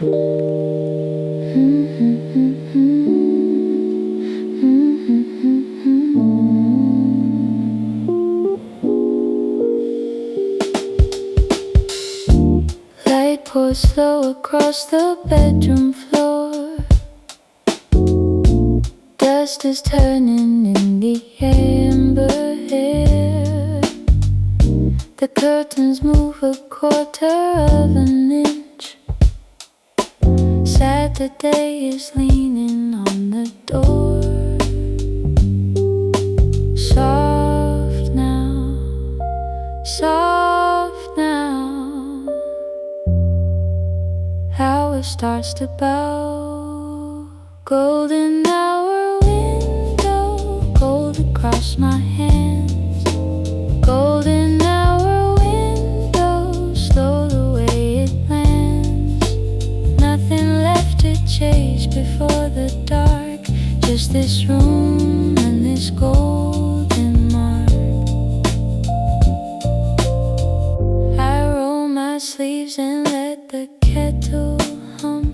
Light pours slow across the bedroom floor. Dust is turning in the amber hair. The curtains move a quarter of an inch. Saturday is leaning on the door. Soft now, soft now. Hour starts to bow. Golden hour window, gold across my hands. Golden hour window, slow the way it lands. Nothing left to chase before the dark. Just this room and this golden mark. I roll my sleeves and let the kettle hum.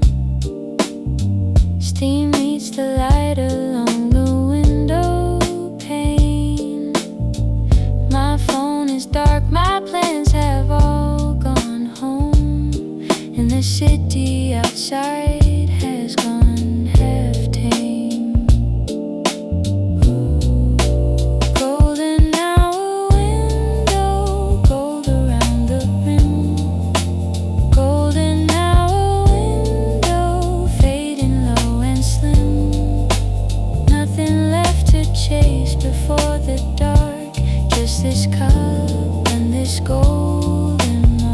Steam meets the light along the window pane. My phone is dark, my plans have all gone home. And the city outside has gone half tame. Golden hour window, gold around the rim. Golden hour window, fading low and slim. Nothing left to chase before the dark. Just this cup and this golden mark.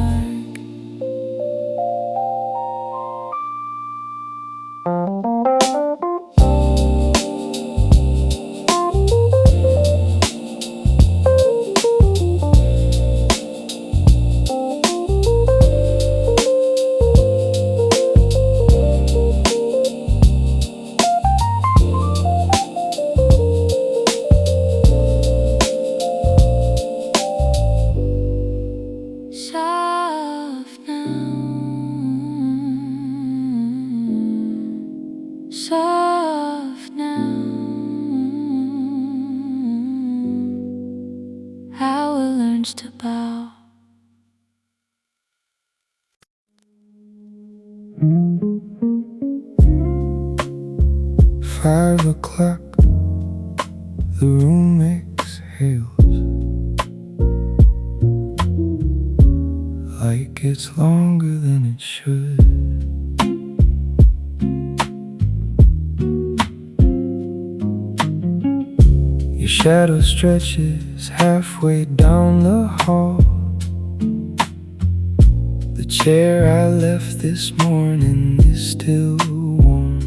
5 o'clock, the room exhales like it's longer than it should. Your shadow stretches halfway down the hall. The chair I left this morning is still warm.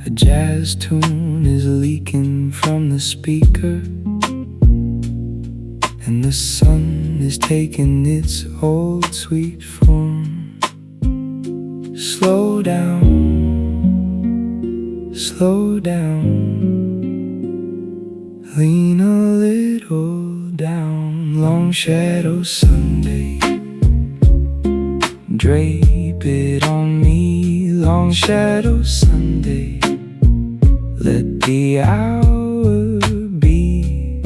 A jazz tune is leaking from the speaker, and the sun is taking its old sweet form. Slow down, slow down. Lean a little down. Long shadow Sunday, drape it on me. Long shadow Sunday, let the hour be.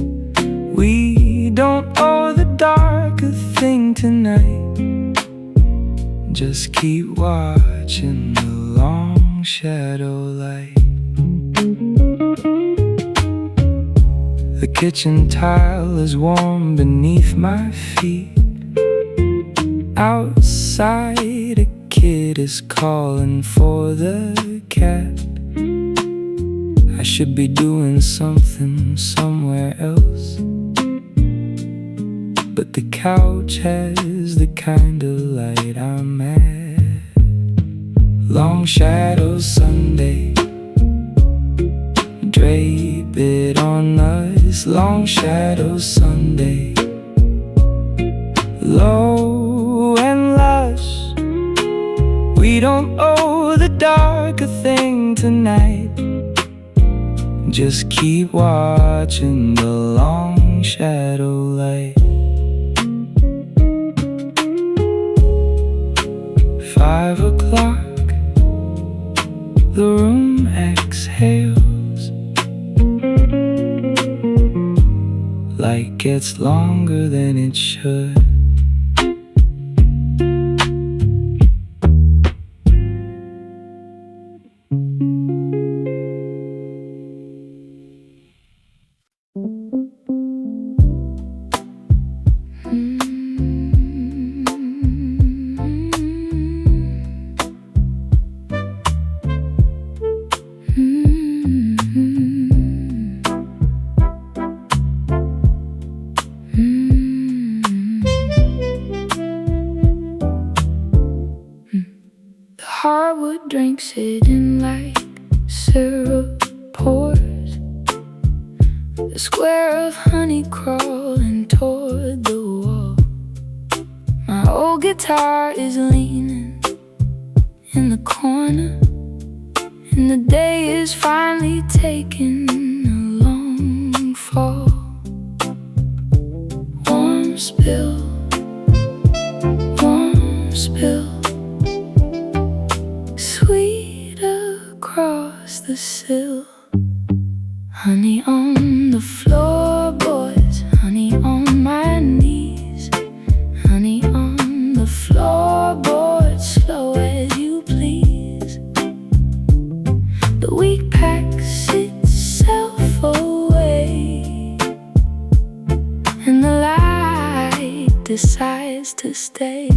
We don't owe the dark a thing tonight. Just keep watching the long shadow light. The kitchen tile is warm beneath my feet. Outside, a kid is calling for the cat. I should be doing something somewhere else, but the couch has the kind of light I'm at. Long shadow Sunday, drape it on us. Long shadow Sunday, low and lush. We don't owe the dark a thing tonight. Just keep watching the long shadow light. 5 o'clock, the room exhales like it's longer than it should. The hardwood drinks it in like syrup pours. The square of honey crawling toward the wall. My old guitar is leaning in the corner, and the day is finally taking a long fall. Warm spill, warm spill, sweet across the sill. Honey on the floorboards, honey on my knees. Honey on the floorboards, slow as you please. The week packs itself away, and the light decides to stay.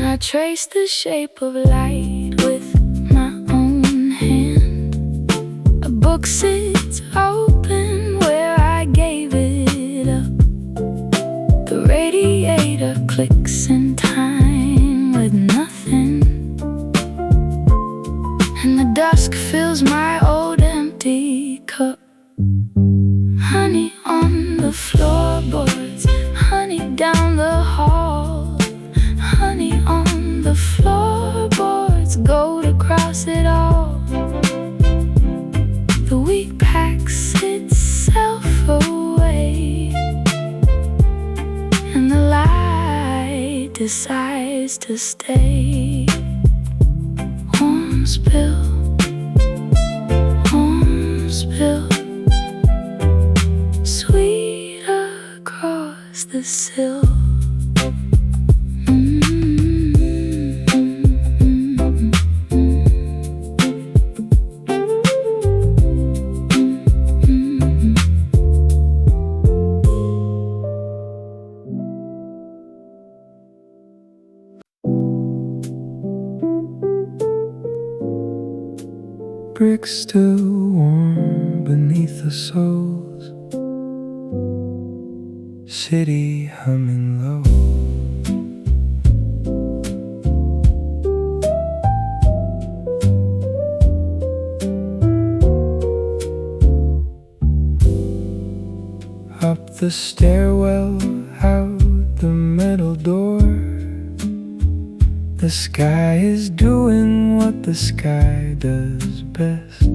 I trace the shape of light with my own hand. A book sits open where I gave it up. The radiator clicks in time with nothing, and the dusk fills my old empty cup. Honey on the floorboards, honey down the hall. Honey on the floorboards, gold across it all. The week packs itself away, and the light decides to stay. Warm spill, sweet across the sill. Bricks still warm beneath the soles, city humming low. Up the stairwell, out the metal door. The sky is doing what the sky does best.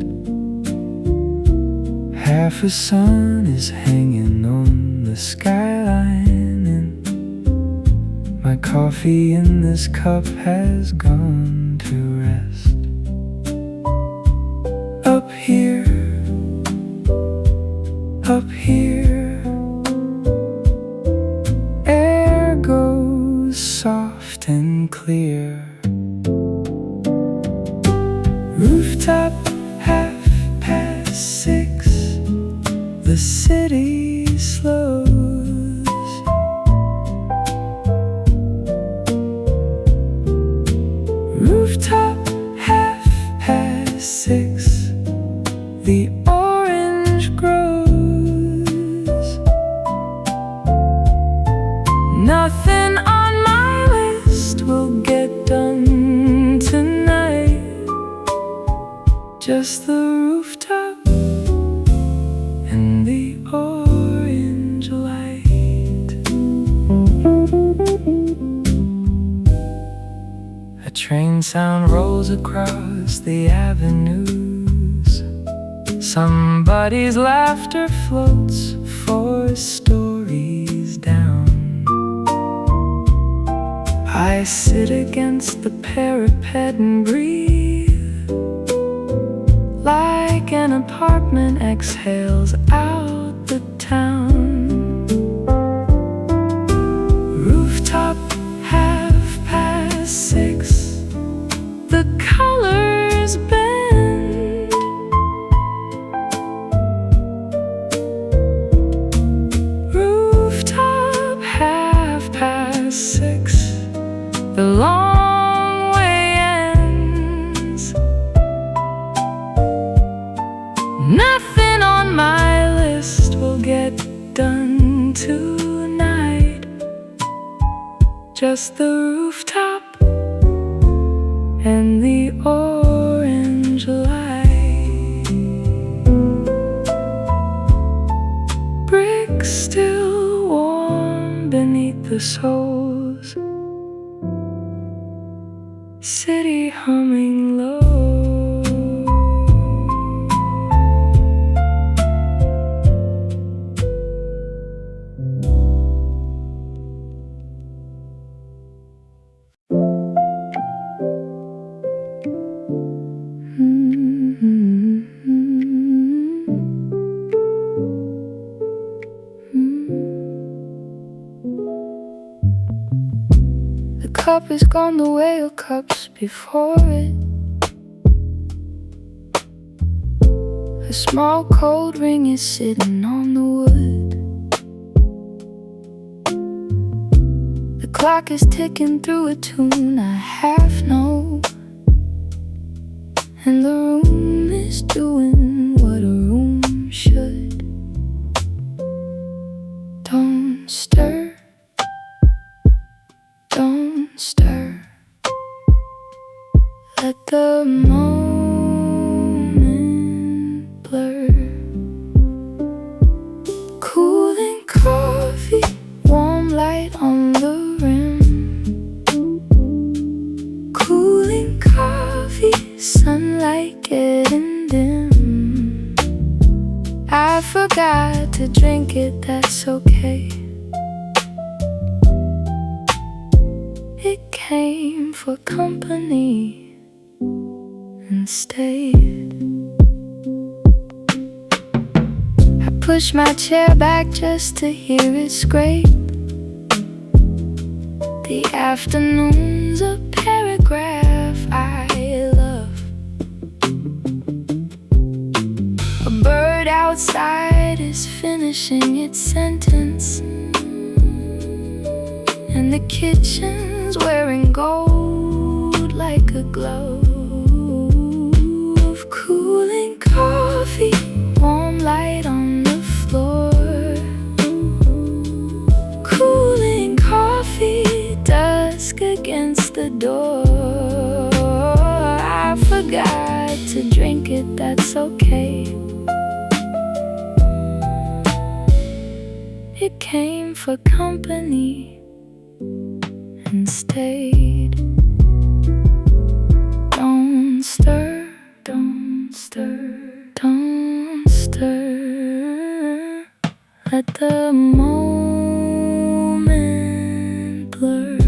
Half a sun is hanging on the skyline, and my coffee in this cup has gone to rest. Up here, air goes soft and clear. Rooftop, 6:30, the city slows. Rooftop, 6:30, the orange grows. Nothing on my list will get done tonight, just the rooftop and the orange light. A train sound rolls across the avenues. Somebody's laughter floats 4 stories down. I sit against the parapet and breathe like an apartment exhales out the town. Rooftop, 6:30. The colors bend. Rooftop, 6:30. The long way ends. Nothing on my list will get done tonight. Just the rooftop and the orange light. Bricks still warm beneath the soles. City humming low. The cup is gone the way of cups before it. A small cold ring is sitting on the wood. The clock is ticking through a tune I half know, and the room is doing what a room should. Don't stir, don't stir. Let the moment blur. Cooling coffee, warm light on the rim. Cooling coffee, sunlight getting dim. I forgot to drink it, that's okay. It came for company and stayed. I pushed my chair back just to hear it scrape. The afternoon's a paragraph I love. A bird outside is finishing its sentence, and the kitchen's wearing gold like a glove. Cooling coffee, warm light on the floor. Cooling coffee, dusk against the door. I forgot to drink it, that's okay. It came for company and stayed. Don't stir, don't stir, don't stir. Let the moment blur.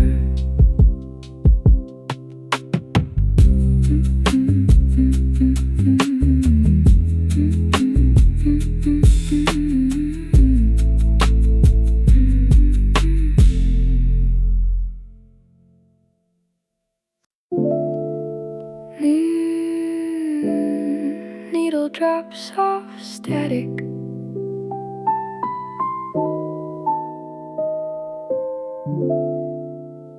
Needle drops off static.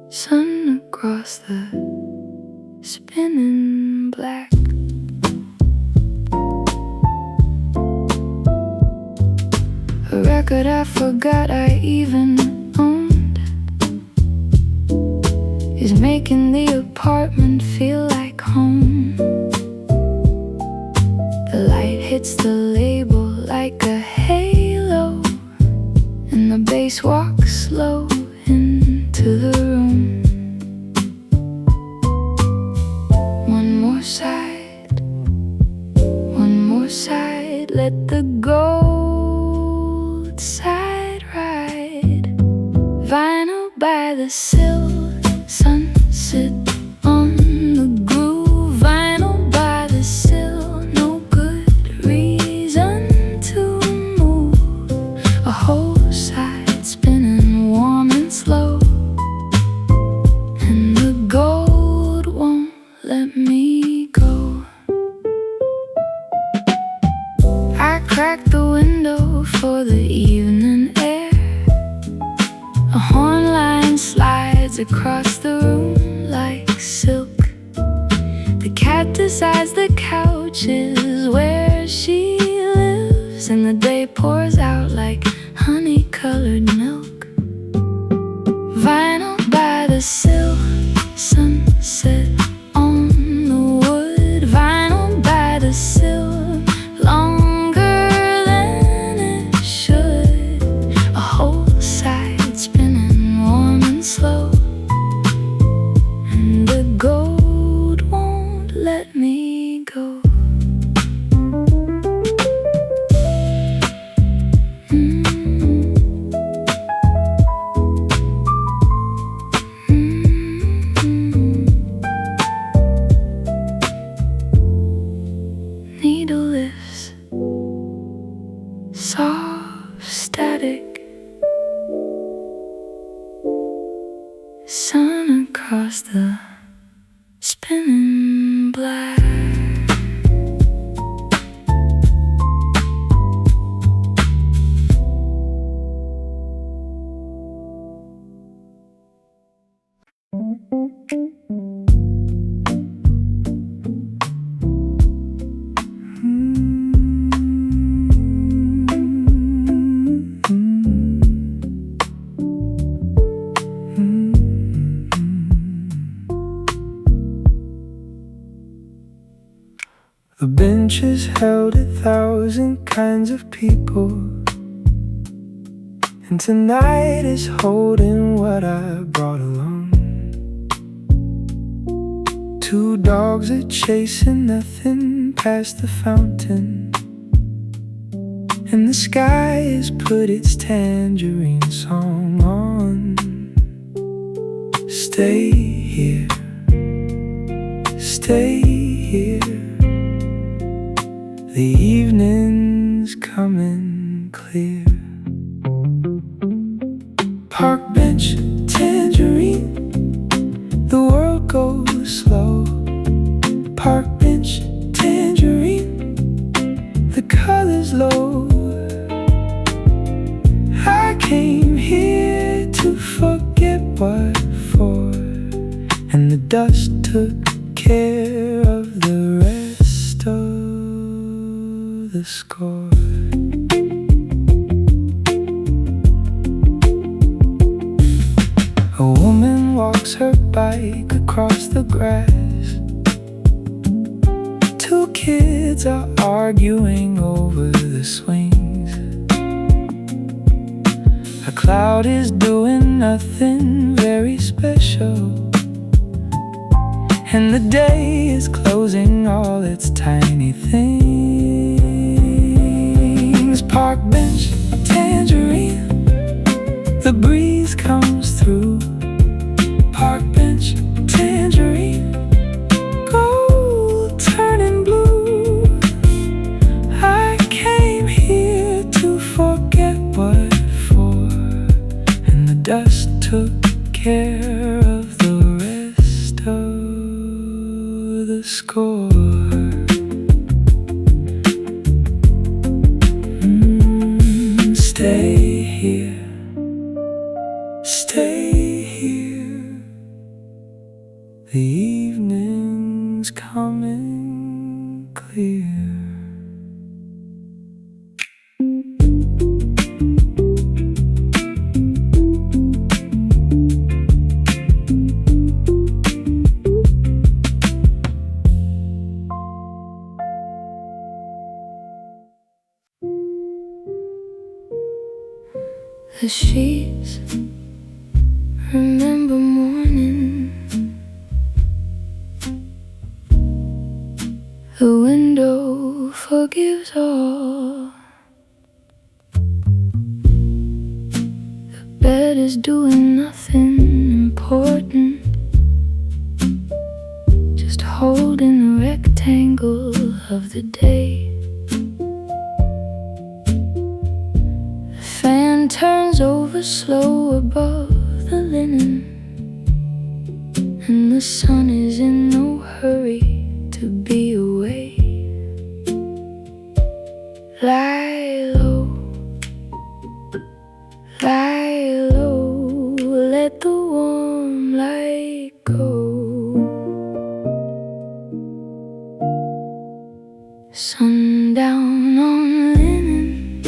Sun across the spinning black. A record I forgot I even owned is making the apartment feel like home. The light hits the label like a halo, and the bass walks slow into the room. side, one more side. Let the gold side ride. Vinyl by the sill, sunset on the groove. Vinyl by the sill, no good reason to move. A whole side spinning warm and slow, and the gold won't let me go. I crack the window for the evening air. A horn line slides across the room like silk. The cat decides the couch is where she lives, and the day pours out like honey-colored milk. Vinyl by the sill, sunset on the wood. Vinyl by the sill, longer than it should. A whole side spinning warm and slow, and the gold won't let me go. Needle lifts, soft static. Sun across the spinning black. The benches held 1,000 kinds of people, and tonight is holding what I brought along. 2 dogs are chasing nothing past the fountain, and the sky has put its tangerine song on. Stay here, stay here. The evening's coming clear. Park bench, tangerine. The world goes slow. Park bench, tangerine. The color's low. I came here to forget what for, and the dust took care of the rest of the score. A woman walks her bike across the grass. 2 kids are arguing over the swings. A cloud is doing nothing very special, and the day is closing all its tiny things. Park bench, tangerine. The breeze comes through. Park bench, tangerine. Gold turning blue. I came here to forget what for, and the dust took care of the rest of the score. Stay here, stay here. The evening's coming clear. The sheets remember morning. forgives all. The bed is doing nothing important, just holding the rectangle of the day. The fan turns over slow above the linen, and the sun is in no hurry to be away. Lie low, let the warm light go. Sundown on linen,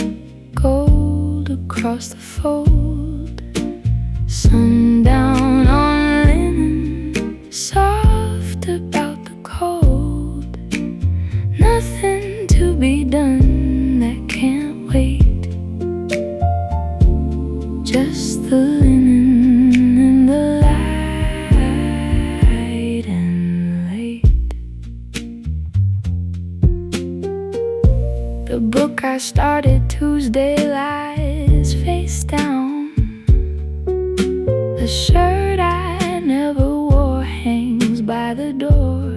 gold across the fold. Sundown on linen, soft about the cold. Nothing to be done that can't wait. Just the linen and the light and late. The book I started Tuesday lies face down. The shirt I never wore hangs by the door.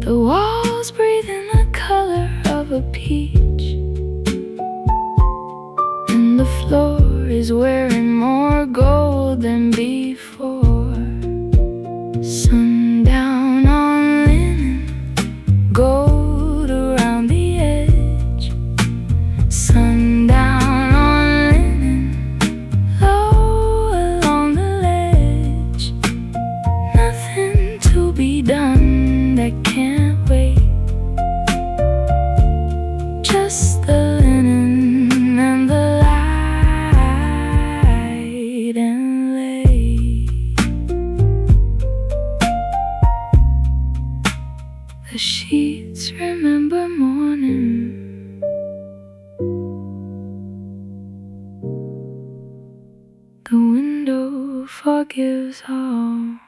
The walls breathe in the color of a peach, and the floor is wearing more gold than before. Sundown on linen, gold around the edge. Sundown on linen, low along the ledge. Nothing to be done that can't wait. Just the linen and the light and late. The sheets remember morning. The window forgives all.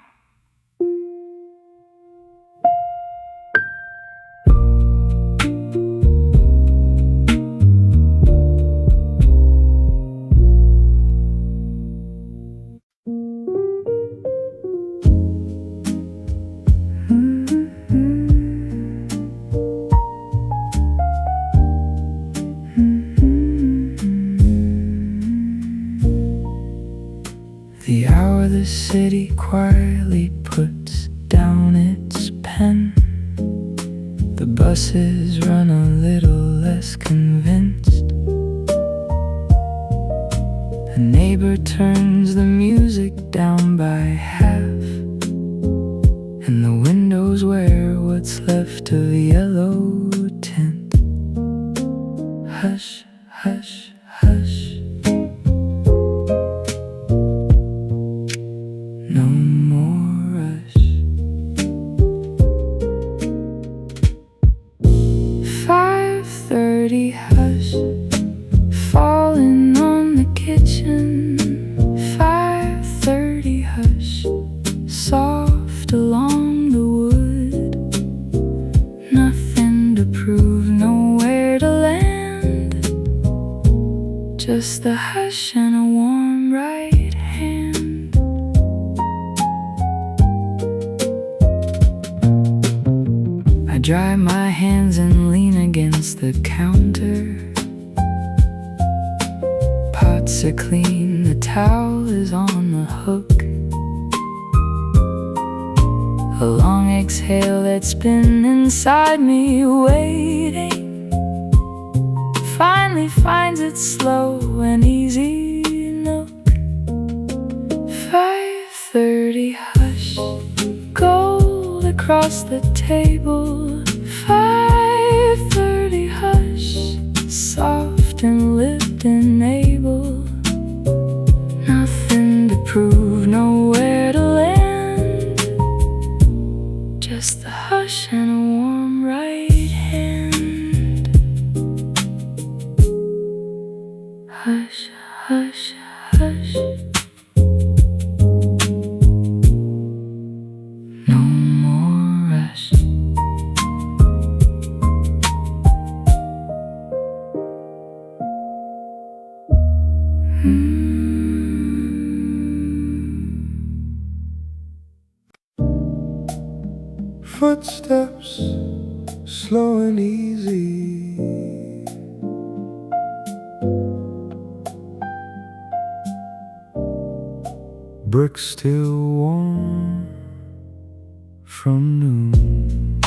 The hour the city quietly puts down its pen. The buses run a little less convinced. A neighbor turns the music down by half, and the windows wear what's left of yellow tint. Hush, hush, hush. No more rush. 5:30 hush, falling on the kitchen. 5:30 hush, soft along the wood. Nothing to prove, nowhere to land. Just the hush and a warm right hand. I dry my hands and lean against the counter. Pots are clean, the towel is on the hook. A long exhale that's been inside me waiting finally finds its slow and easy nook. 5:30 hush, gold across the table. 5:30 hush, soft and lived and able. Nothing to prove, nowhere to land. Just the hush and a warm right hand. Hush, hush, hush. No more rush. Footsteps slow and easy, bricks still warm from noon.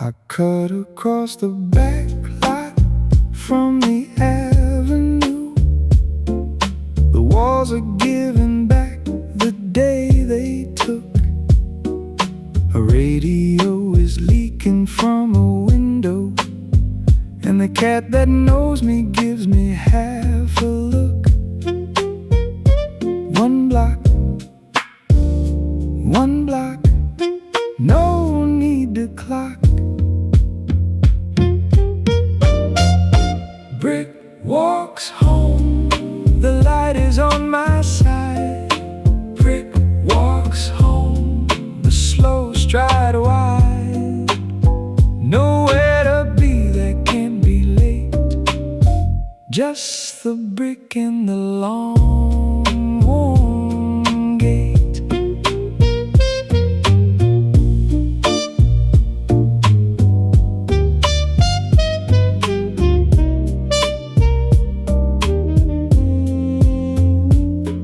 I cut across the back lot from the avenue. The walls are giving back the day they took. A radio is leaking from a window, and the cat that knows me gives me half a look. One block, no need to clock. Brick walks home, the light is on my side. Brick walks home, the slow stride wide. Nowhere to be that can't be late, just the brick and the long warm gate.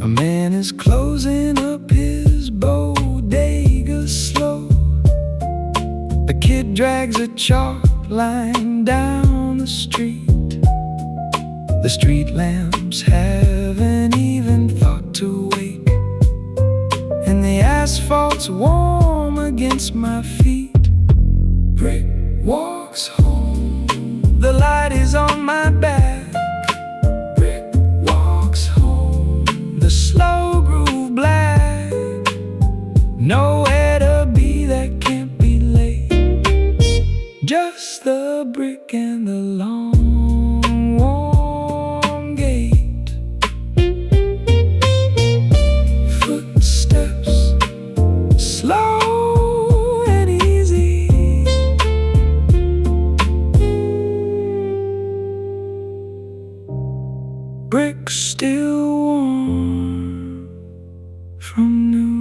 A man is closing up his bodega slow. A kid drags a chalk line down the street. The street lamps haven't even thought to wake, and the asphalt's warm against my feet. Brick walks home, the light is on my back. Brick walks home, the slow groove black. Nowhere to be that can't be late, just the brick and the long warm gate. Footsteps slow and easy, brick still warm from noon.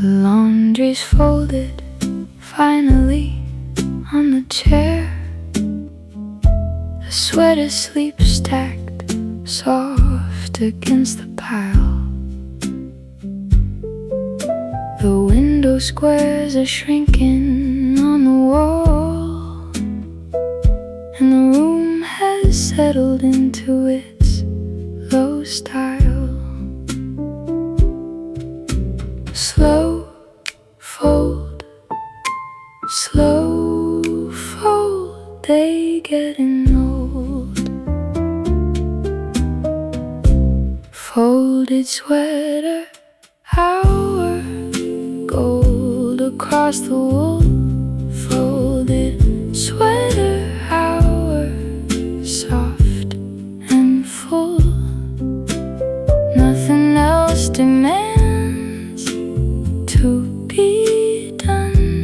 Laundry's folded, finally, on the chair. The sweater sleeps stacked, soft against the pile. The window squares are shrinking on the wall, and the room has settled into its low style. Slow fold, they getting old. Folded sweater, hour, gold across the wool. Folded sweater, hour, soft and full. Nothing else demands to be done,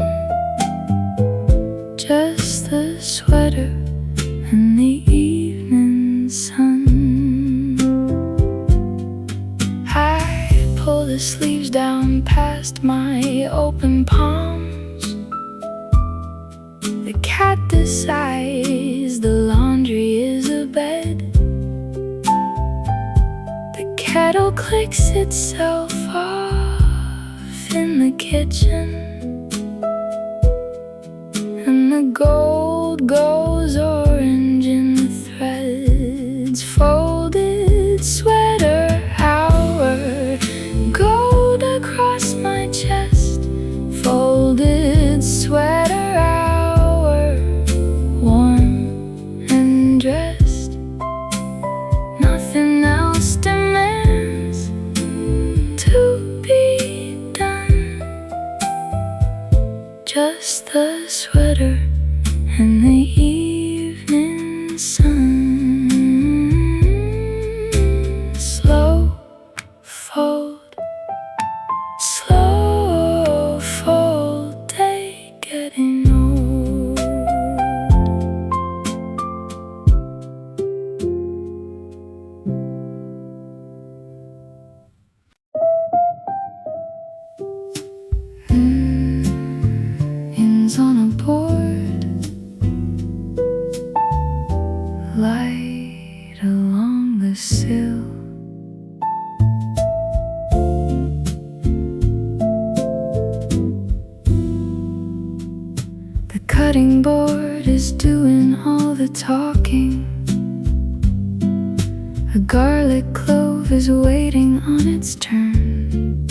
just the sweater and the evening sun. I pull the sleeves down past my open palms. The cat decides the laundry is a bed. The kettle clicks itself off in the kitchen, and the gold goes orange in the threads. Folded sweater, hour, gold across my chest. Folded sweater, hour, warm and dressed. Nothing else demands cutting board is doing all the talking. A garlic clove is waiting on its turn.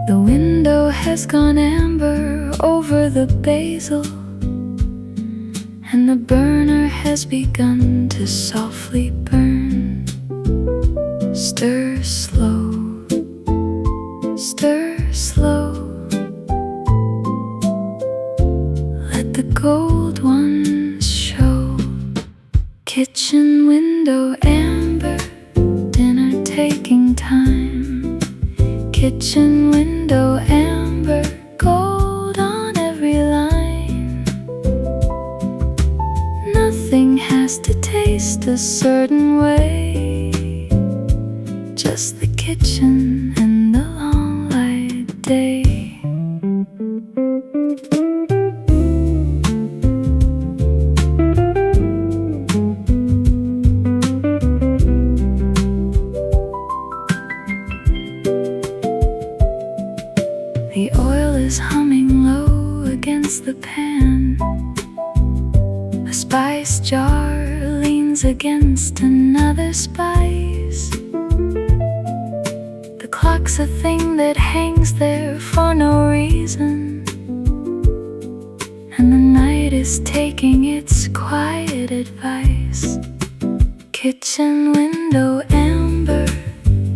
The window has gone amber over the basil, and the burner has begun to softly burn. Stir slow, stir slow. Let the gold ones show. Kitchen window amber, dinner taking time. Kitchen window amber, gold on every line. Nothing has to taste a certain way, just the kitchen and the long light day. The oil is humming low against the pan. A spice jar leans against another spice. The clock's a thing that hangs there for no reason, and the night is taking its quiet advice. Kitchen window amber,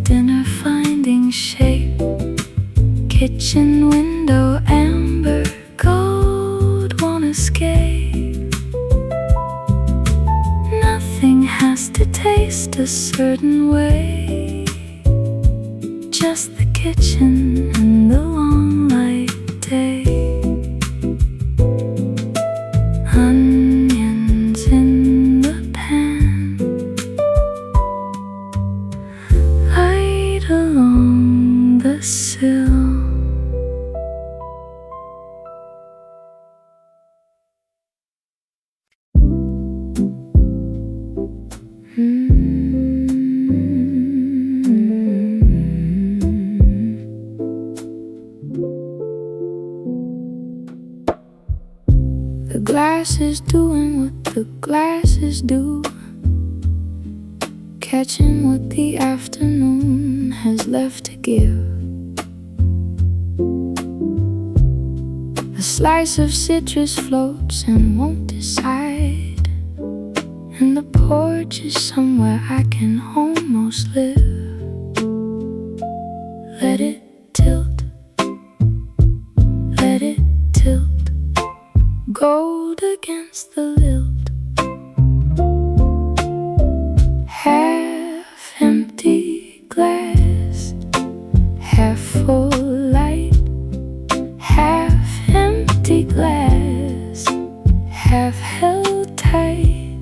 dinner finding shape. Kitchen window amber, gold won't escape. Nothing has to taste a certain way, just the kitchen and the long light day. Onions in the pan, light along the sill. The glass is doing what the glasses do, catching what the afternoon has left to give. A slice of citrus floats and won't decide, and the porch is somewhere I can almost live. Let it tilt, let it tilt, gold against the lilt. Half empty glass, half full light. Half empty glass, half held tight.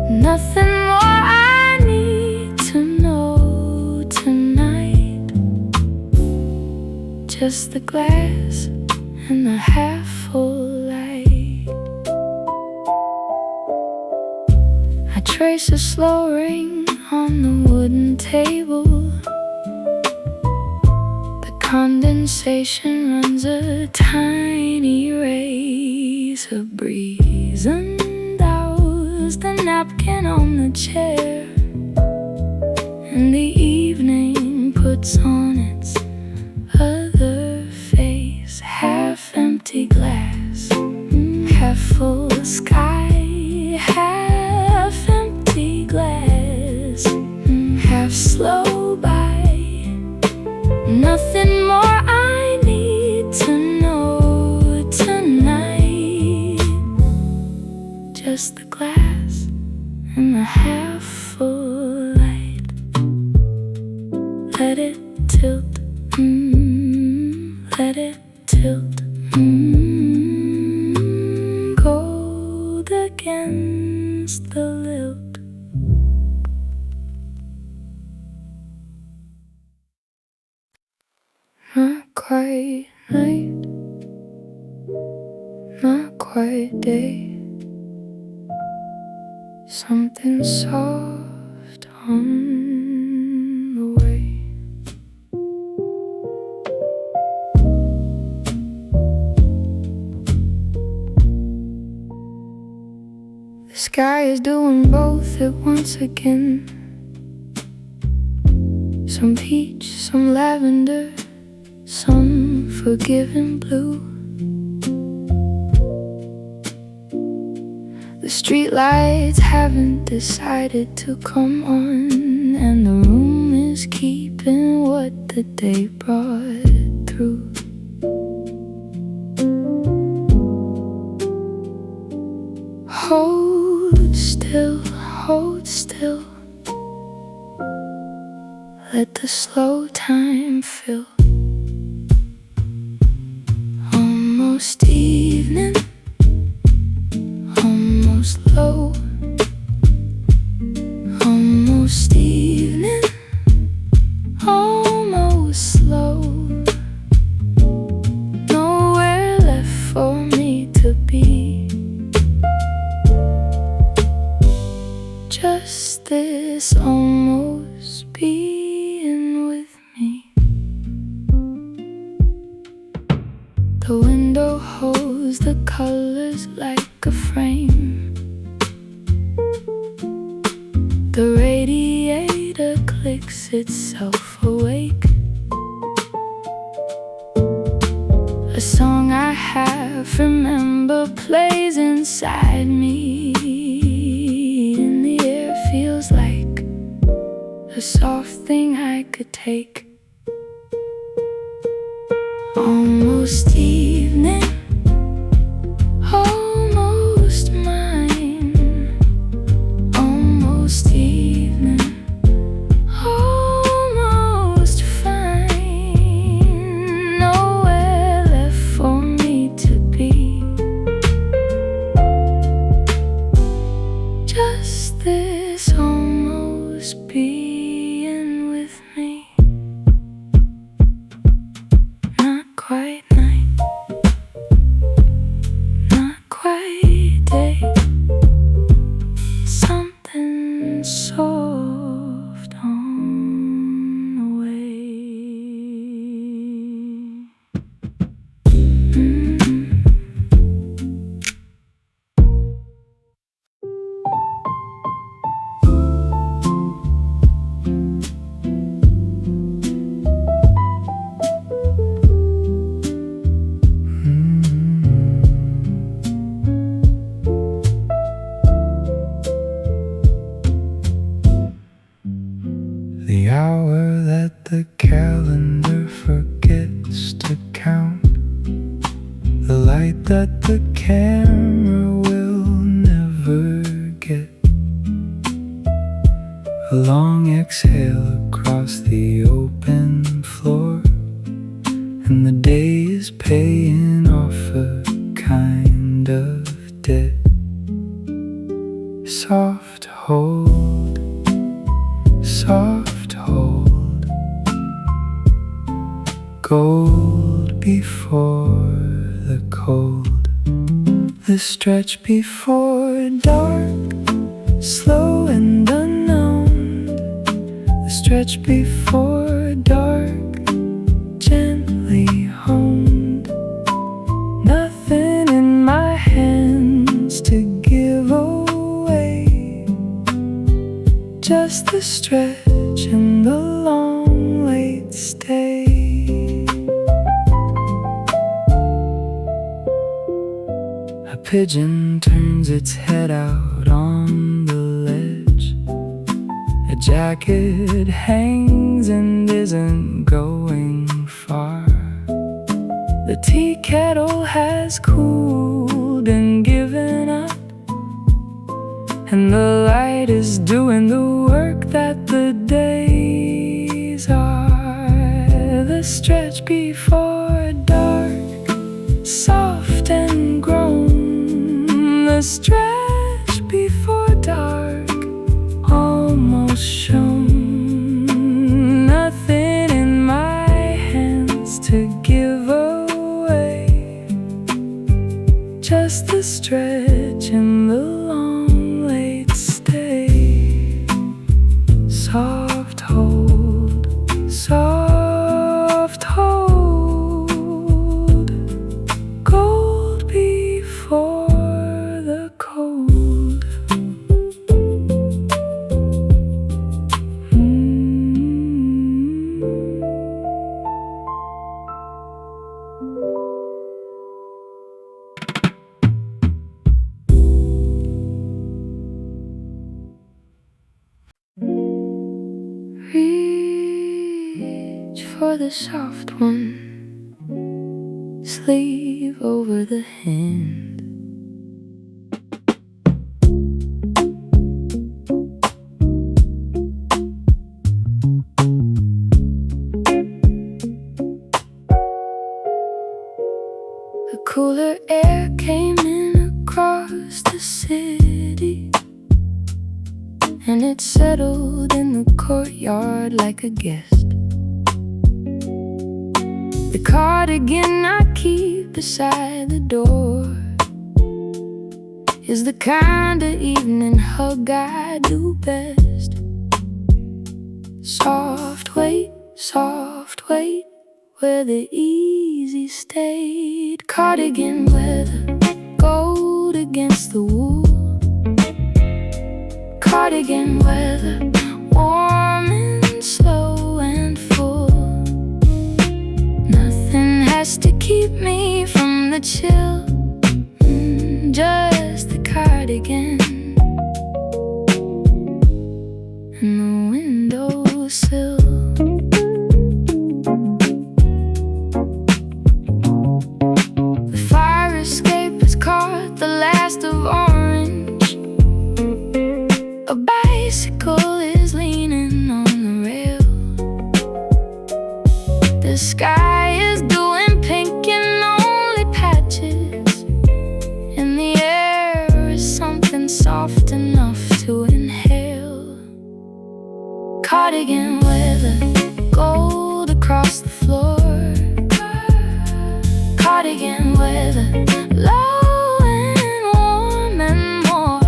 Nothing more I need to know tonight, just the glass and the half full light. I trace a slow ring on the wooden table. The condensation runs a tiny razor breeze and douse the napkin on the chair, and the evening puts on its other face. Half empty glass, half full sky. Half empty glass, half slow by. Nothing more I need to know tonight, just the glass and the half full light. Let it tilt, let it tilt, gold against the lilt. Not quite night, not quite day. Something soft on the way. sky is doing both at once again. Some peach, some lavender, some forgiving blue. The streetlights haven't decided to come on, and the room is keeping what the day brought through. Hold still, let the slow time fill. Almost evening, almost low. Almost evening, almost slow. Nowhere left for me to be. Just this almost being with me. The window holds the colors like a frame. The radiator clicks itself awake. A song I half remember plays inside me. And the air feels like a soft thing I could take. Almost evening, almost mine. Almost evening, almost fine. Nowhere left for me to be. Just this almost being with me. Not quite night, not quite day. Something soft on the way. The hour that the calendar forgets to count, the light that the camera will never get. A long exhale across the open floor, and the day is paying off a kind of debt. Soft hold, soft hold, gold before the cold. The stretch before dark, slow and unknown. The stretch before dark, gently honed. Nothing in my hands to give away. Just the stretch and the long late stay. A pigeon turns its head out on the ledge. A jacket hangs and isn't going far. The tea kettle has cooled and given up, and the light is doing the work that the days are. The stretch before dark, soft and grown. The stretch before dark, almost shown. Nothing in my hands to give away. Just the stretch and the long late stay. Soft hold, soft hold, gold before the cold. the soft one, sleeve over the hand. The cooler air came in across the city, and it settled in the courtyard like a guest. The cardigan I keep beside the door is the kind of evening hug I do best. Soft weight, where the easy stayed. Cardigan weather, gold against the wool. Cardigan weather, warm and slow and full. Nothing has to keep me from the chill, just the cardigan and the windowsill. The fire escape has caught the last of orange. A bicycle is leaning on the rail. The sky is doing pink in only patches, and the air is something soft enough to inhale. Cardigan weather, gold across the floor. Cardigan weather, low and warm and more.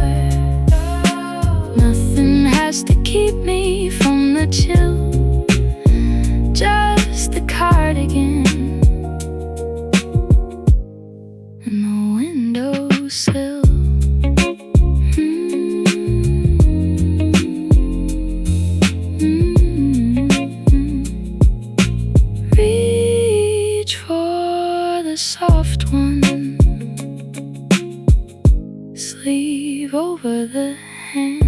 Nothing has to keep me from the chill, just the cardigan and the windowsill. Reach for the soft one, sleeve over the hand.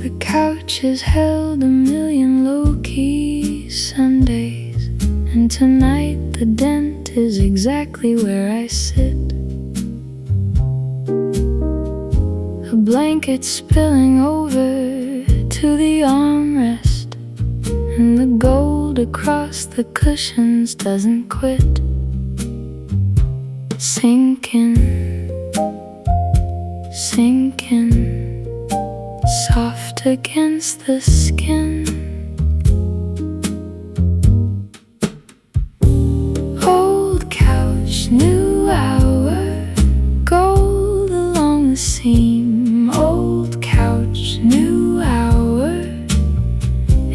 The couch has held a million low-key Sundays, and tonight the dent is exactly where I sit. A blanket spilling over to the armrest, and the gold across the cushions doesn't quit. Sinking, soft against the skin. Old couch, new hour, gold along the seam. Old couch, new hour,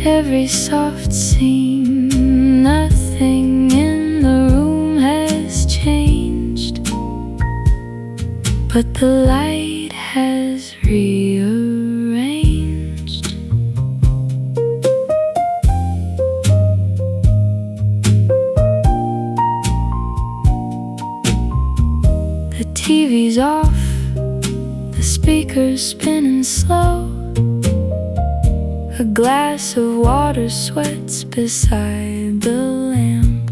every soft seam. Nothing in the room has changed, but the light has rearranged. The TV's off, the speakers spinning slow. A glass of water sweats beside the lamp.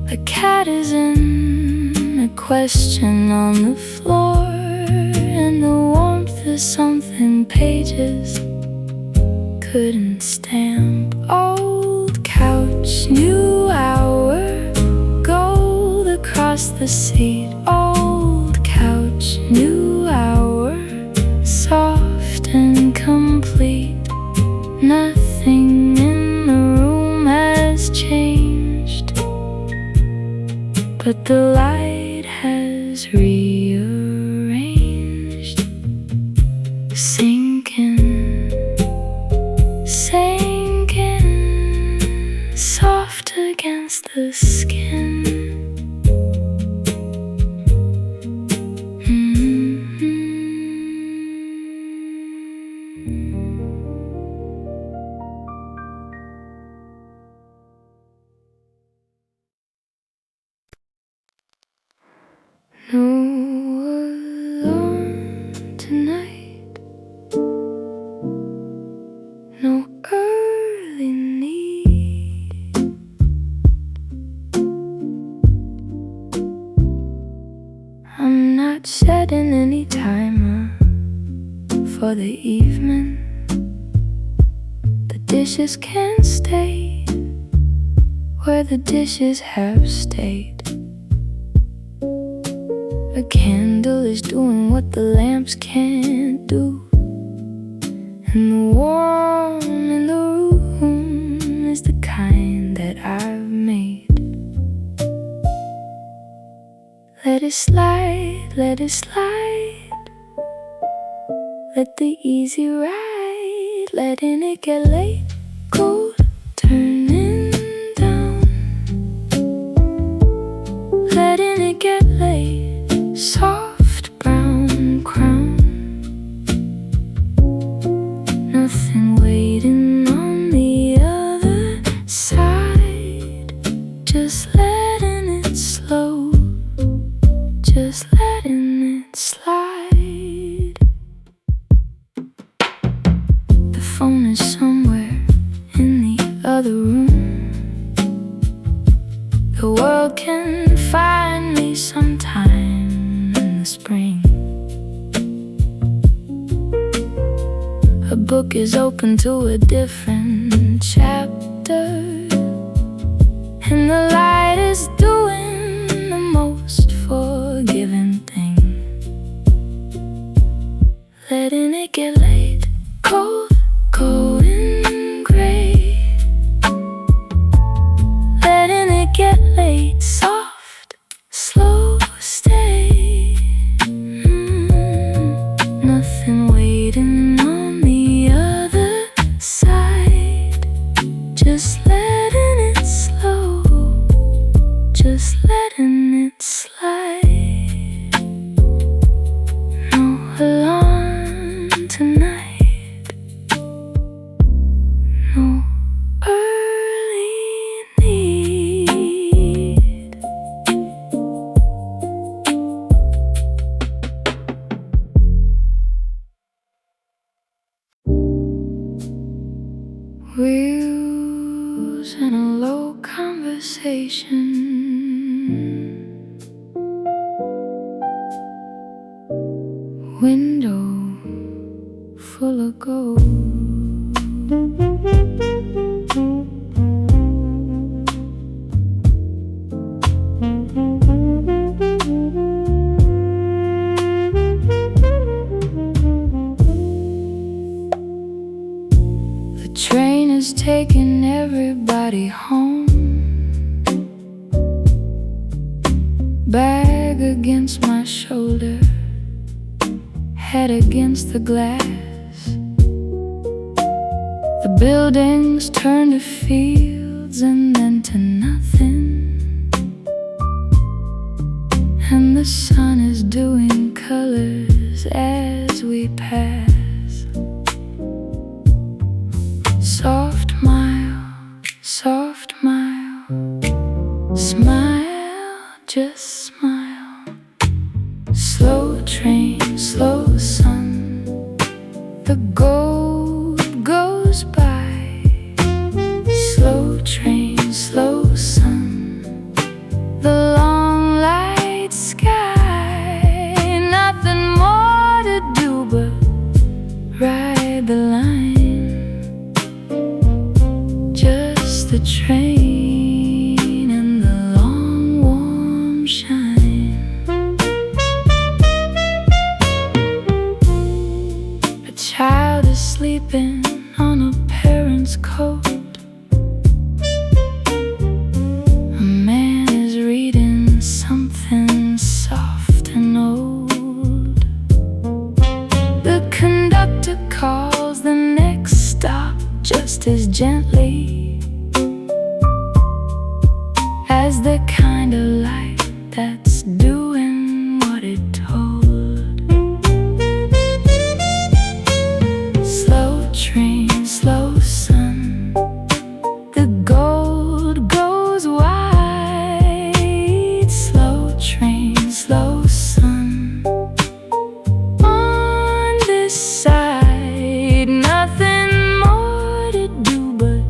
A cat is in a question on the floor, and the warmth is something pages couldn't stamp. Old couch, new hour, gold across the seat. Old couch, new hour, soft and complete. Nothing in the room has changed, but the light has rearranged. Sinking, soft against the skin. for the evening. The dishes can stay where the dishes have stayed. A candle is doing what the lamps can't do, and the warmth in the room is the kind that I've made. Let it slide, let it slide. Let the easy ride, letting it get late. Cold turning down, letting it get late. Soft brown crown, nothing waiting on the other side. Just letting it slow, just letting it slide. The phone is somewhere in the other room. The world can find me sometime in the spring. A book is open to a different chapter, and the light is doing the most forgiving thing. Letting it get late, cold, cold and gray. Letting it get late, soft, slow stay. Nothing waiting on the other side. Just letting it slow, just letting it slide. No alarm tonight, no early need. Wheels in a low conversation, window full of gold. The train is taking everybody home. Bag against my shoulder, head against the glass. The buildings turn to fields and then to nothing, and the sun is doing colors as we pass. Soft mile, smile, just smile. Slow train, slow sun, the gold goes by. Slow train, slow sun, the long light sky. Nothing more to do but ride the line. Just the train and the long warm shine. A child is sleeping on a parent's coat. A man is reading something soft and old. The conductor calls the next stop just as gently as the kind of light that's doing what it told. Slow train, slow sun, the gold goes wide. Slow train, slow sun, on this side. Nothing more to do but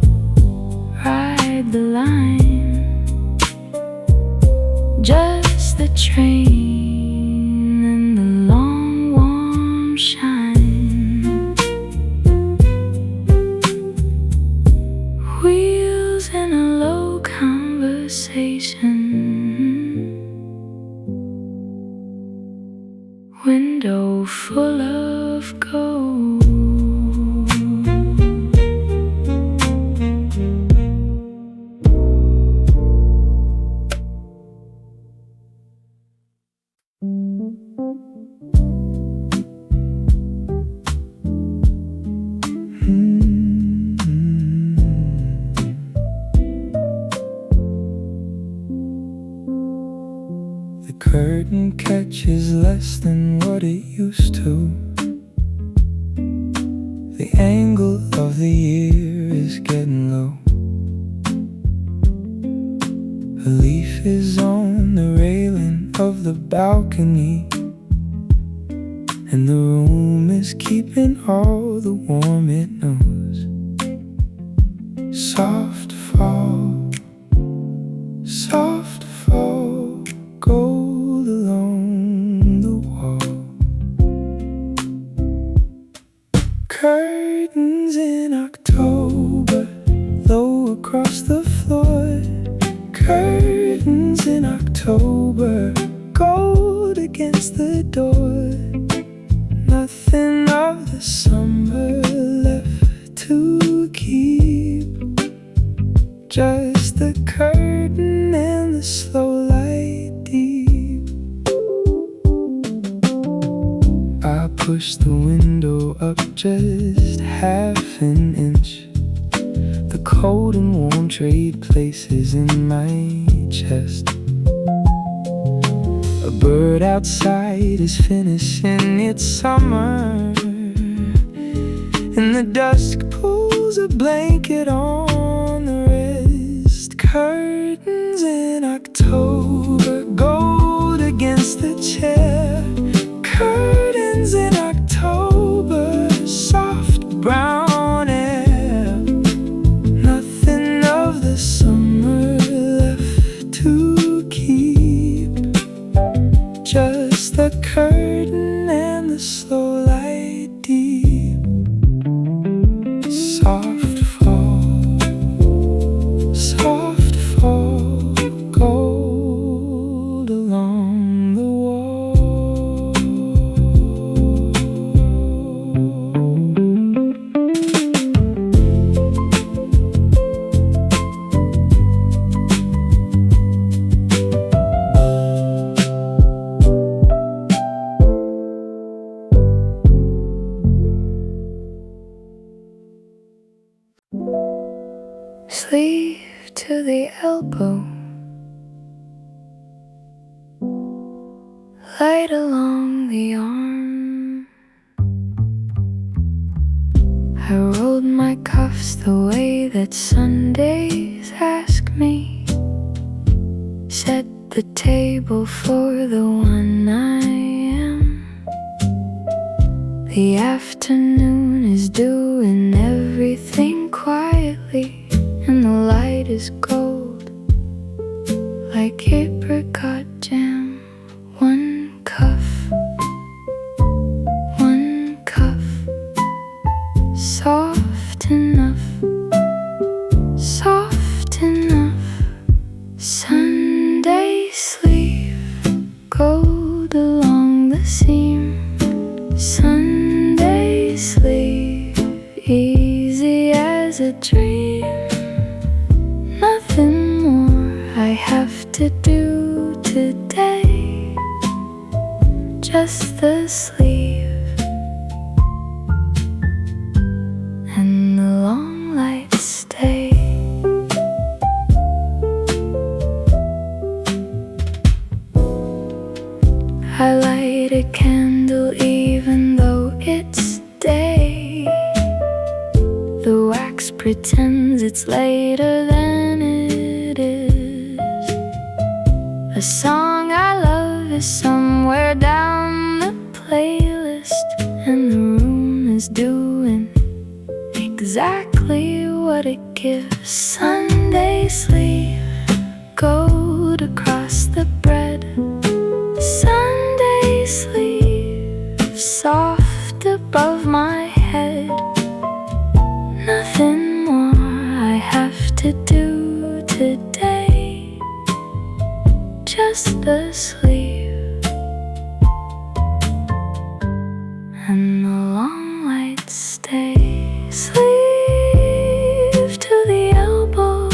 sun catches less than what it used to. The angle of the year is getting low. A leaf is on the railing of the balcony, and the room is keeping all the warmth it knows. Soft fall, gold along the wall. Curtains in October, low across the floor. Curtains in October, gold against the door. Nothing of the summer left to keep, just the curtain and the slow light deep. I push the window up just half an inch. The cold and warm trade places in my chest. A bird outside is finishing its summer, and the dusk pulls a blanket on the wrist. Curtains in October, gold against the chair. Curtains in October, soft brown air. Nothing of the summer left to keep, just the curtain and the slow light deep. Soft fall, gold along the wall. Sleeve to the elbow, light along the arm. I rolled my cuffs the way that Sundays ask me. Set the table for the one I am. The afternoon is doing everything quietly, and the light is gold like apricot jam. One cuff, soft enough, soft enough. Sunday sleeve, gold along the seam. Sunday sleeve, easy as a dream. Nothing more I have to do today, just the sleeve and the long lights stay. I light a candle even though it's day. The wax pretends it's later than it is. A song I love is somewhere down the playlist, and the room is doing exactly what it gives. Sunday sleeve, gold across the bread. Sunday sleeve, soft above my head. Nothing more I have to do today, just the sleeve and the long lights stay. Sleeve to the elbow,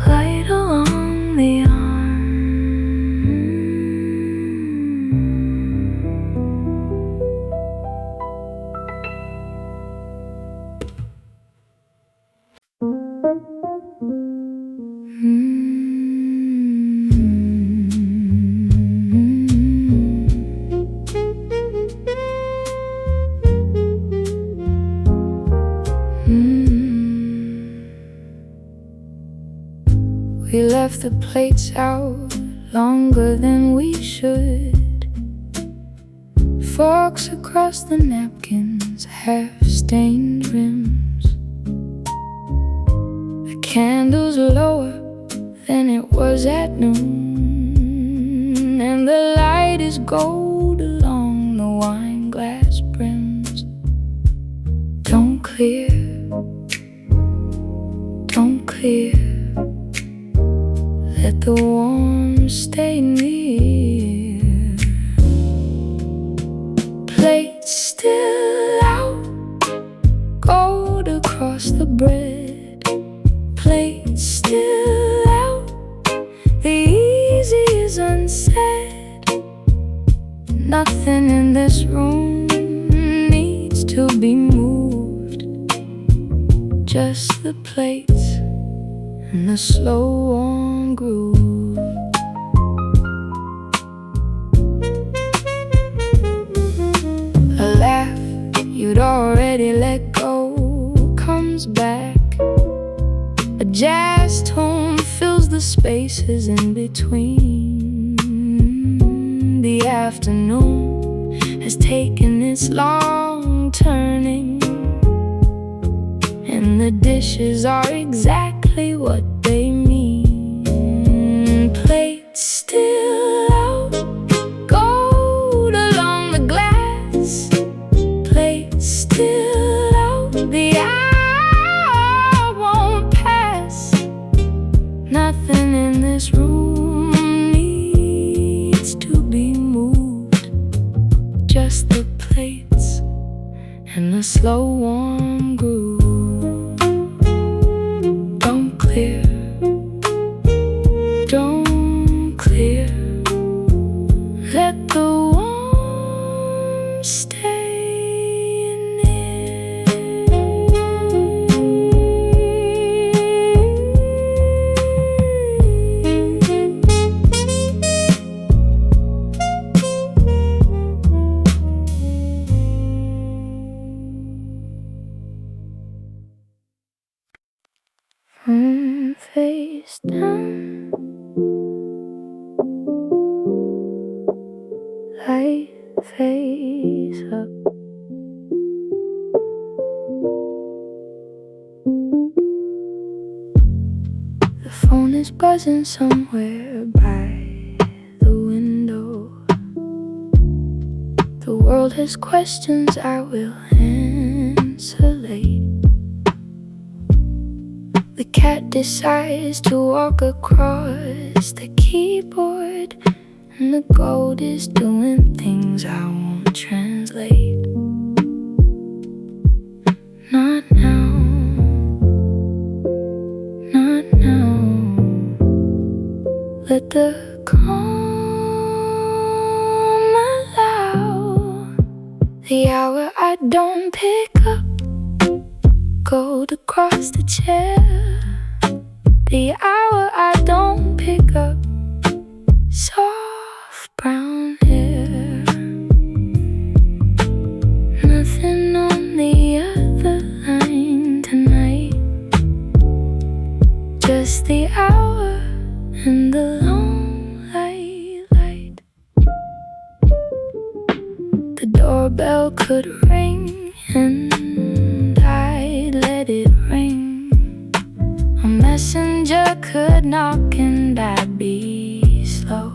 light along the arm. left the plates out longer than we should. Forks across the napkins, half-stained rims. The candle's lower than it was at noon, and the light is gold along the wine glass brims. Don't clear, don't clear, let the warmth stay near. Plates still out, gold across the bread. Plates still out, the easy is unsaid. Nothing in this room needs to be moved, just the plates and the slow warm groove. A laugh you'd already let go comes back. A jazz tone fills the spaces in between. The afternoon has taken its long turning, and the dishes are exactly what they mean. Plates still out, gold along the glass. Plates still out, the hour won't pass. Nothing in this room needs to be moved, just the plates and the slow warm groove. Don't clear, don't clear, let the warmth stay near. Face down, light face up. The phone is buzzing somewhere by the window. The world has questions I will answer late. The cat decides to walk across the keyboard, and the gold is doing things I won't translate. Not now, not now. Let the calm allow the hour I don't pick up, gold across the chair. The hour I don't pick up, soft brown hair. Nothing on the other line tonight, just the hour and the long light. The doorbell could ring and I'd let it ring. A messenger could knock and I'd be slow.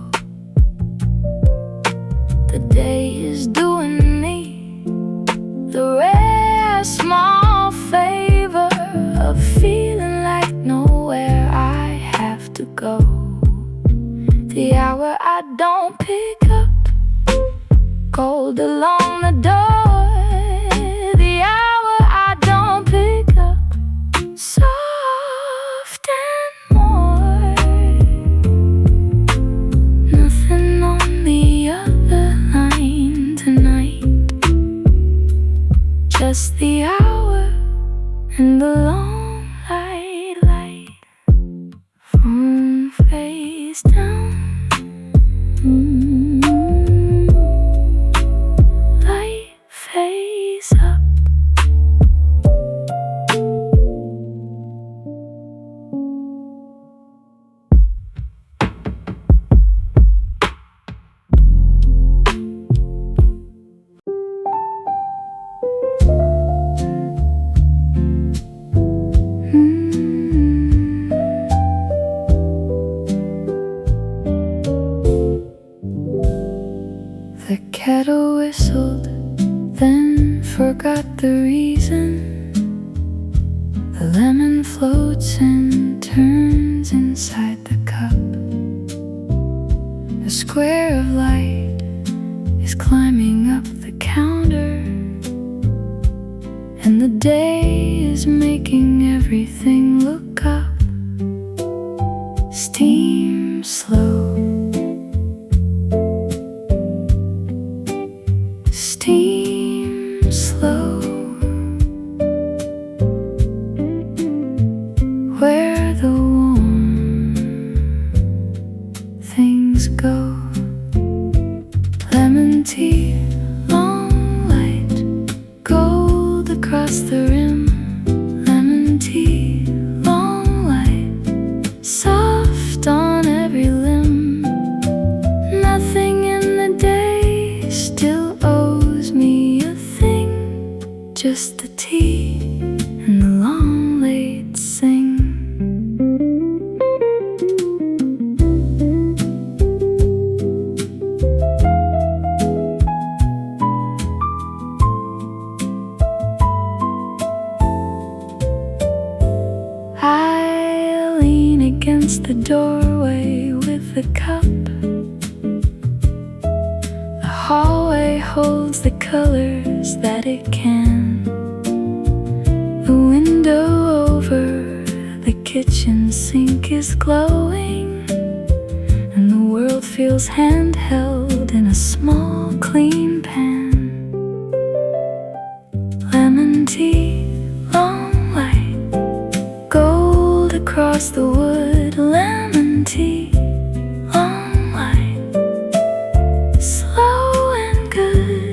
The day is doing me the rare small favor of feeling like nowhere I have to go. The hour I don't pick up, gold along the door. The hour I don't pick up, soft and more. Nothing on the other line tonight, just the hour and the long light. Phone face down, light The kettle whistled, then forgot the reason. The lemon floats and turns inside the cup. A square of light is climbing up the counter, and the day is making everything look up. Steam slow, steam slow, where the warm things go. Lemon tea, long light, gold across the rim. Lemon tea, long light, soft on every limb. Nothing in the day still owes me a thing, just the tea and the long late sing. I lean against the doorway with the cup. The hallway holds the colors that it can. The window over the kitchen sink is glowing, and the world feels handheld in a small clean pan. Lemon tea, long light, gold across the wood. Lemon tea, long light, slow and good.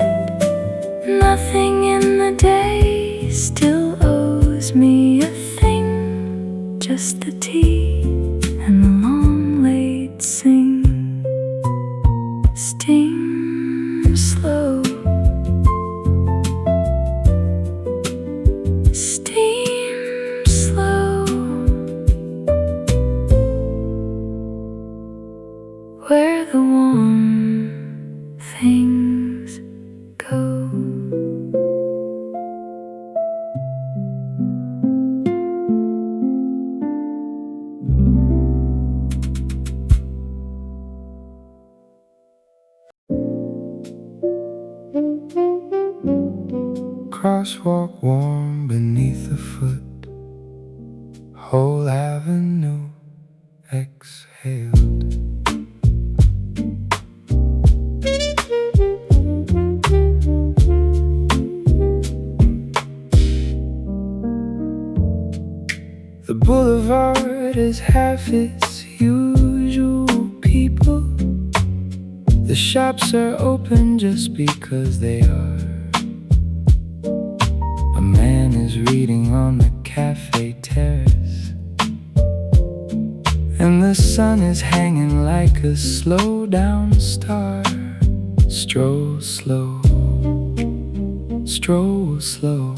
Nothing in the day still owes me a thing, just the tea and the long late sing. Steam slow, steam slow, where the warm things go. Crosswalk warm beneath a foot, whole avenue exhaled. The boulevard is half its usual people. The shops are open just because they are. A man is reading on the cafe terrace, and the sun is hanging like a slow down star. Stroll slow, stroll slow,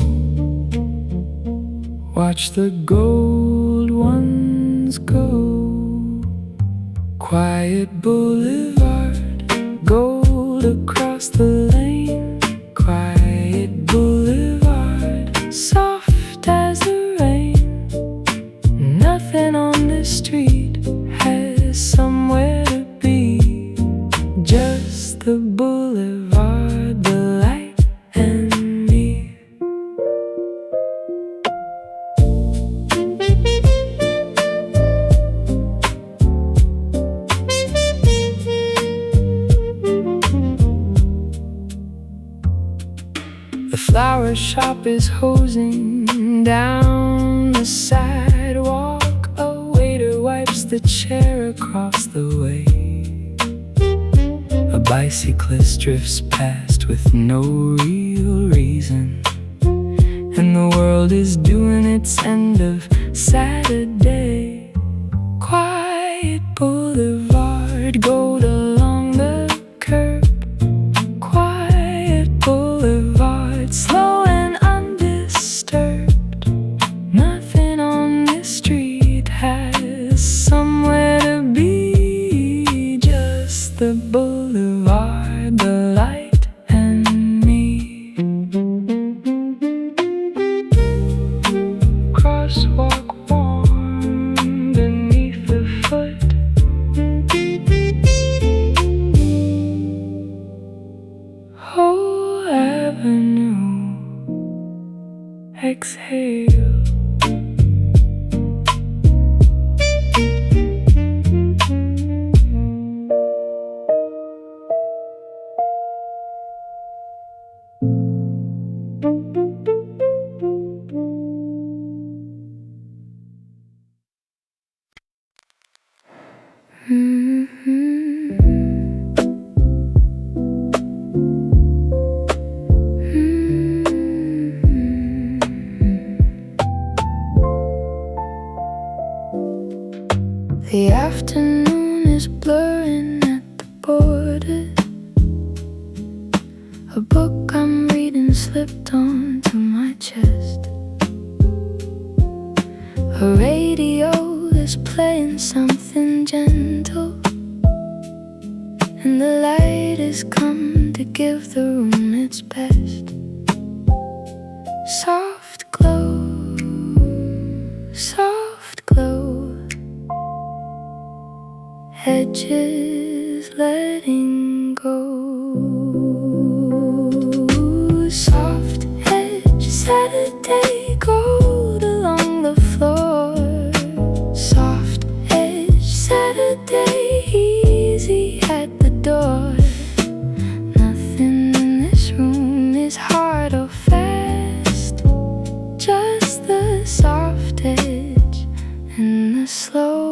watch the gold ones go. Quiet boulevard, gold across the lane. Quiet boulevard, soft as the rain. Nothing on this street has somewhere to be, just the boulevard, the light and me. The flower shop is hosing down the sidewalk. A waiter wipes the chair across the way. A bicyclist drifts past with no real reason, and the world is doing its end of Saturday. Quiet boulevard, gold along the curb. Quiet boulevard, slow and undisturbed. Nothing on this street has somewhere to be, just the boulevard, the light whole avenue. Exhale. The afternoon is blurring at the border. A book I'm reading slipped onto my chest. A radio is playing something gentle, and the light has come to give the room its best. Soft glow, soft glow, edges letting go. Soft edge Saturday gold along the floor. Soft edge Saturday easy at the door. Nothing in this room is hard or fast, just the soft edge and the slow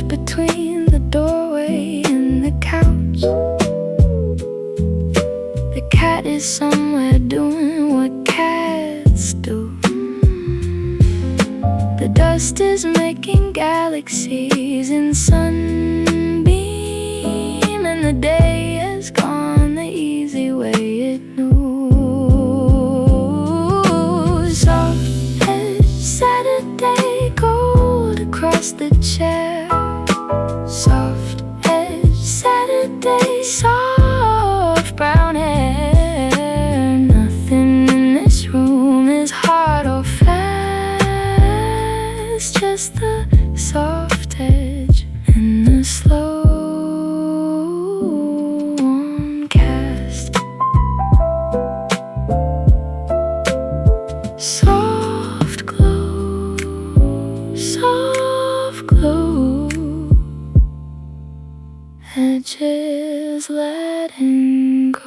between the doorway and the couch. The cat is somewhere doing what cats do. The dust is making galaxies in sunbeam, and the day has gone the easy way it knew. Soft edge Saturday gold across the chair. Soft edge Saturday, soft brown hair. Nothing in this room is hard or fast, just the soft edge and the slow cast. Soft glow, soft glow, edges letting go.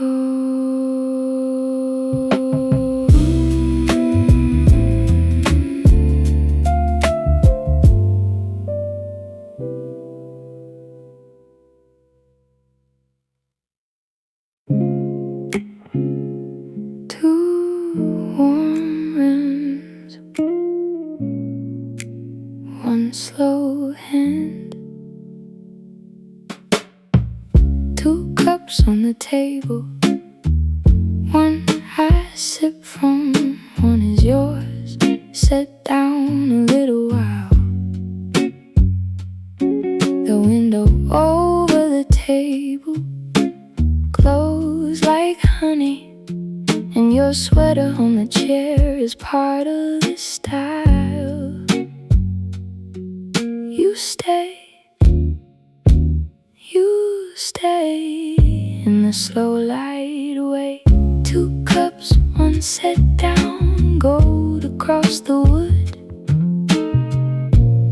Two warm rooms, one slow hand. Two cups on the table, one I sip from, one is yours. Set down a little while. The window over the table glows like honey, and your sweater on the chair is part of the style. You stay in the slow light way. Two cups, one set down, gold across the wood.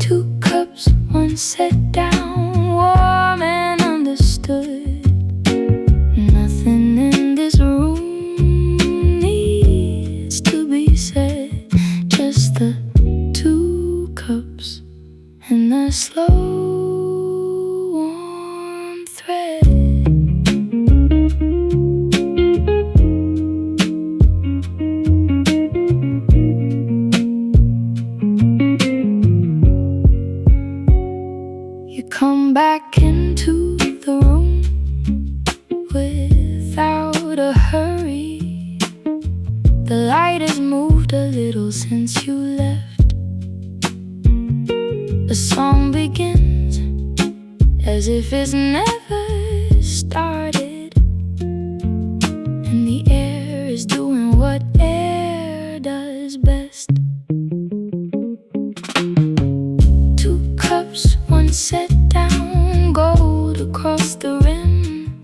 Two cups, one set down, warm and understood. Nothing in this room needs to be said, just the two cups and the slow come back into the room without a hurry. The light has moved a little since you left. The song begins as if it's never started, and the air is doing what air does best. one set down, gold across the rim.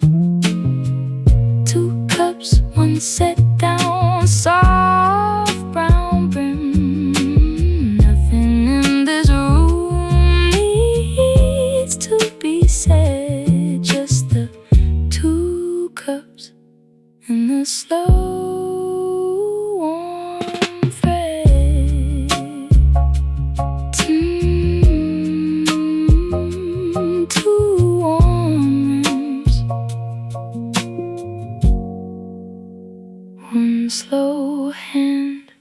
2 cups, one set down, soft brown brim. Nothing in this room needs to be said, just the 2 cups and the slow warm thread. Two warm rooms, one slow hand.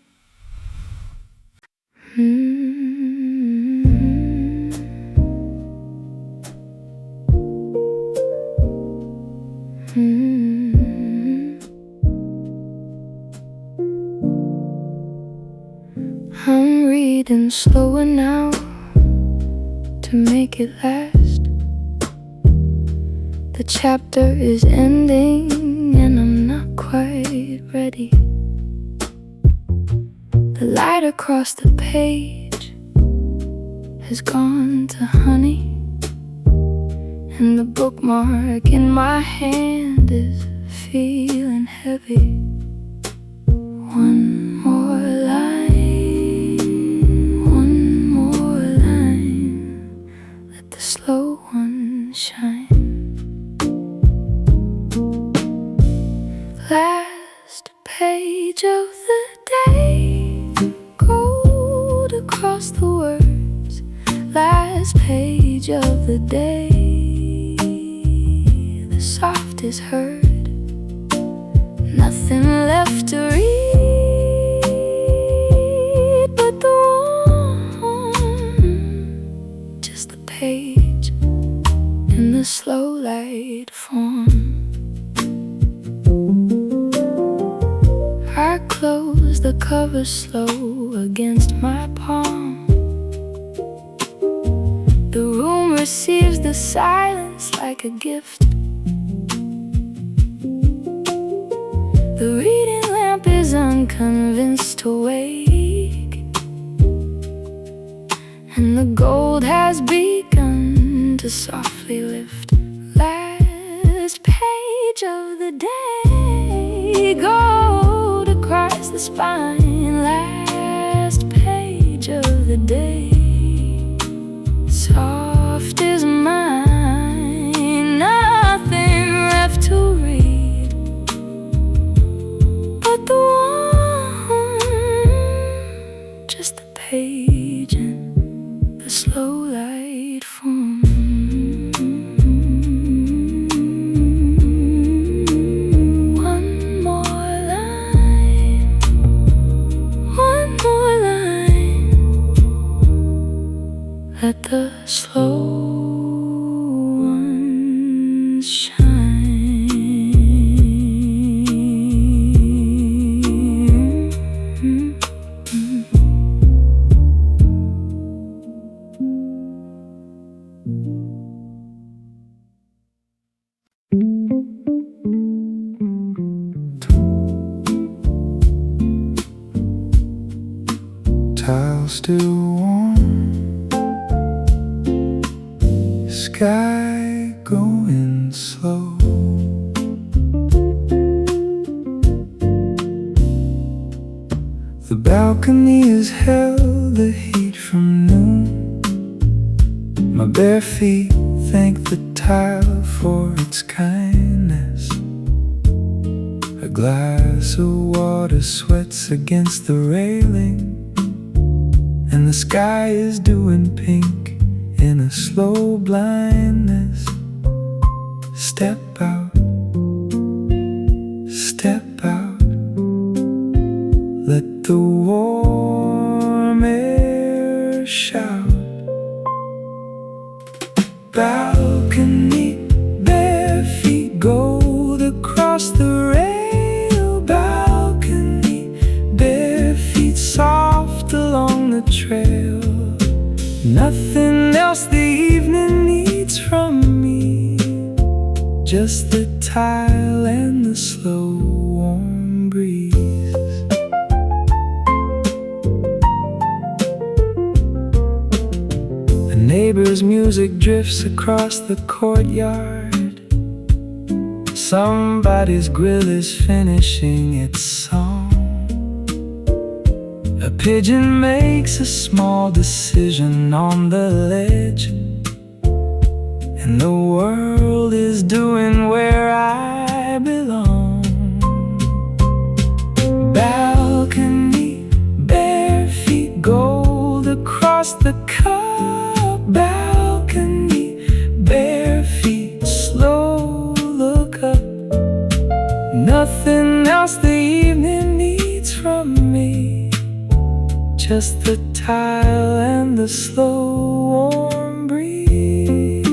I'm reading slower now to make it last. The chapter is ending and I'm not quite ready. The light across the page has gone to honey, and the bookmark in my hand is feeling heavy. One more line, one more line, let the slow one shine. Last page of the day, gold across the words. Last page of the day, the soft is heard. Nothing left to read but the one, just the page in the slow light form. I close the cover slow against my palm. The room receives the silence like a gift. The reading lamp is unconvinced to wake, and the gold has begun to softly lift. Last page of the day, gold across the spine. Last page of the day, soft is mine. Nothing left to read but the one, just the page and the slow light form. One more line, one more line, let the slow ones shine. Tile still warm, sky going slow. The balcony has held the heat from noon. My bare feet thank the tile for its kindness. A glass of water sweats against the railing, and the sky is doing pink in a slow blindness. Step out, step out, let the warm air shout. Balcony, bare feet, gold across the rail. Balcony, bare feet, soft along the trail. Nothing else the evening needs from me, just the tile and the slow warm breeze. neighbor's music drifts across the courtyard. Somebody's grill is finishing its song. A pigeon makes a small decision on the ledge, and the world is doing where I belong. Balcony, bare feet, gold across the cup. Balcony, bare feet, slow look up. Nothing else the evening needs from me, just the tile and the slow warm breeze.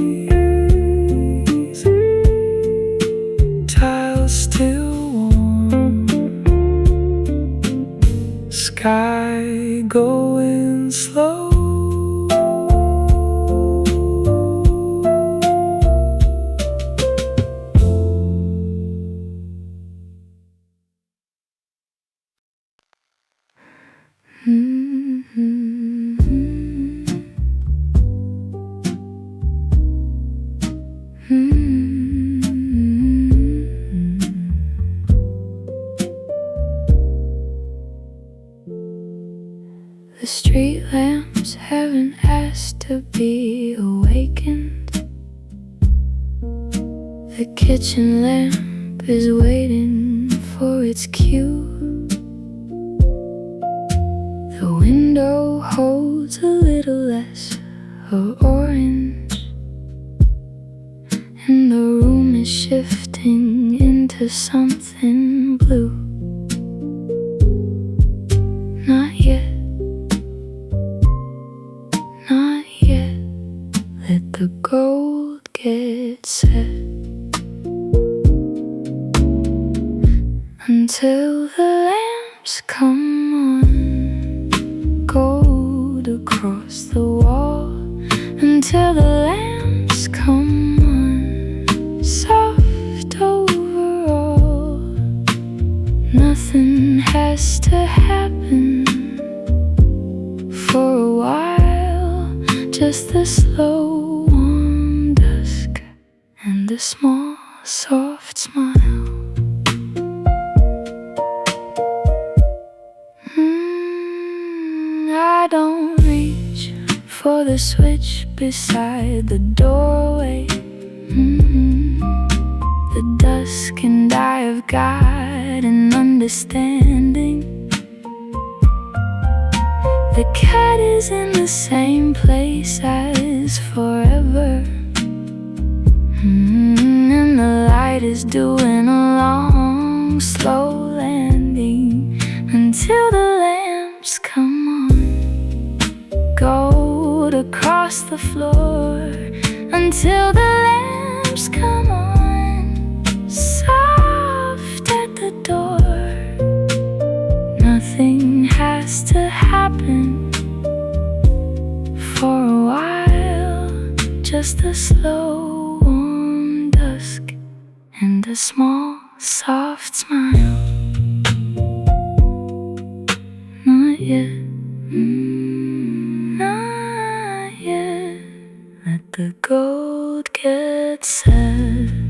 Tile still warm, sky going slow. The street lamps haven't asked to be awakened. The kitchen lamp is waiting for its cue. The window holds a little less of orange, and the room is shifting into something blue. Not yet, not yet. Let the gold get set until the lamps come on. Gold across the wall until the lamps come on. Soft overall. Nothing has to happen for a while. Just the slow warm dusk and a small soft smile. I don't reach for the switch beside the doorway. The dusk and I have got an understanding. The cat is in the same place as forever, and the light is doing a long, slow landing until the lamps come on. Gold across the floor until the lamps come on. Soft at the door. Nothing has to happen for a while. Just a slow warm dusk and a small soft smile. Not yet. Not yet. Let the gold get set.